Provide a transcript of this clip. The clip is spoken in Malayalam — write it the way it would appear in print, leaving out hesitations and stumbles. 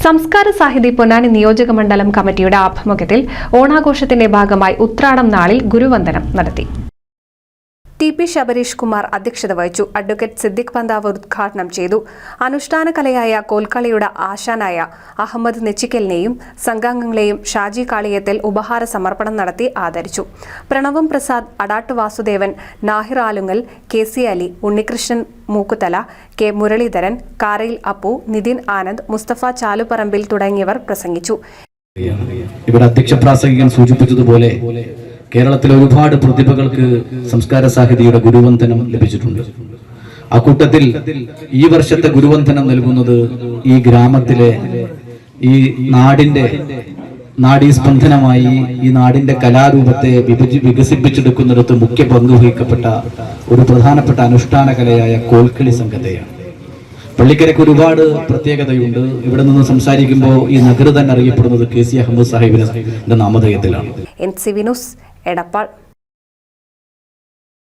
സംസ്കാര സാഹിതി പൊന്നാനി നിയോജക മണ്ഡലം കമ്മിറ്റിയുടെ ആഭിമുഖ്യത്തിൽ ഓണാഘോഷത്തിന്റെ ഭാഗമായി ഉത്രാടം നാളിൽ ഗുരുവന്ദനം നടത്തി. ടി.പി. ശബരീഷ് കുമാർ അധ്യക്ഷത വഹിച്ചു. അഡ്വക്കേറ്റ് സിദ്ദിഖ് പന്താവ് ഉദ്ഘാടനം ചെയ്തു. അനുഷ്ഠാന കലയായ കോൽക്കളിയുടെ ആശാനായ അഹമ്മദ് നെച്ചിക്കലിനെയും സംഘാംഗങ്ങളെയും ഷാജി കാളിയത്തിൽ ഉപഹാര സമർപ്പണം നടത്തി ആദരിച്ചു. പ്രണവം പ്രസാദ്, അടാട്ട് വാസുദേവൻ, നാഹിർ ആലുങ്ങൽ, കെ.സി. അലി, ഉണ്ണികൃഷ്ണൻ മൂക്കുതല, കെ. മുരളീധരൻ, കാരയിൽ അപ്പു, നിതിൻ ആനന്ദ്, മുസ്തഫ ചാലുപറമ്പിൽ തുടങ്ങിയവർ പ്രസംഗിച്ചു. ഇവിടെ അധ്യക്ഷ പ്രാസംഗികൻ സൂചിപ്പിച്ചതുപോലെ കേരളത്തിലെ ഒരുപാട് പ്രതിഭകൾക്ക് സംസ്കാര സാഹിതിയുടെ ഗുരുവന്ദനം ലഭിച്ചിട്ടുണ്ട്. അക്കൂട്ടത്തിൽ ഈ വർഷത്തെ ഗുരുവന്ദനം നൽകുന്നത് ഈ ഗ്രാമത്തിലെ ഈ നാടിന്റെ നാഡീസ്പന്ദനമായി ഈ നാടിന്റെ കലാരൂപത്തെ വികസിപ്പിച്ചെടുക്കുന്നിടത്ത് മുഖ്യ പങ്ക് വഹിക്കപ്പെട്ട ഒരു പ്രധാനപ്പെട്ട അനുഷ്ഠാന കലയായ കോൽക്കളി സംഘത്തെയാണ്. പള്ളിക്കരയ്ക്ക് ഒരുപാട് പ്രത്യേകതയുണ്ട്. ഇവിടെ നിന്ന് സംസാരിക്കുമ്പോൾ ഈ നഗർ തന്നെ അറിയപ്പെടുന്നത് കെ.സി. അഹമ്മദ് സാഹിബിന്റെ നാമധേയത്തിലാണ്. NCV news, Edappal.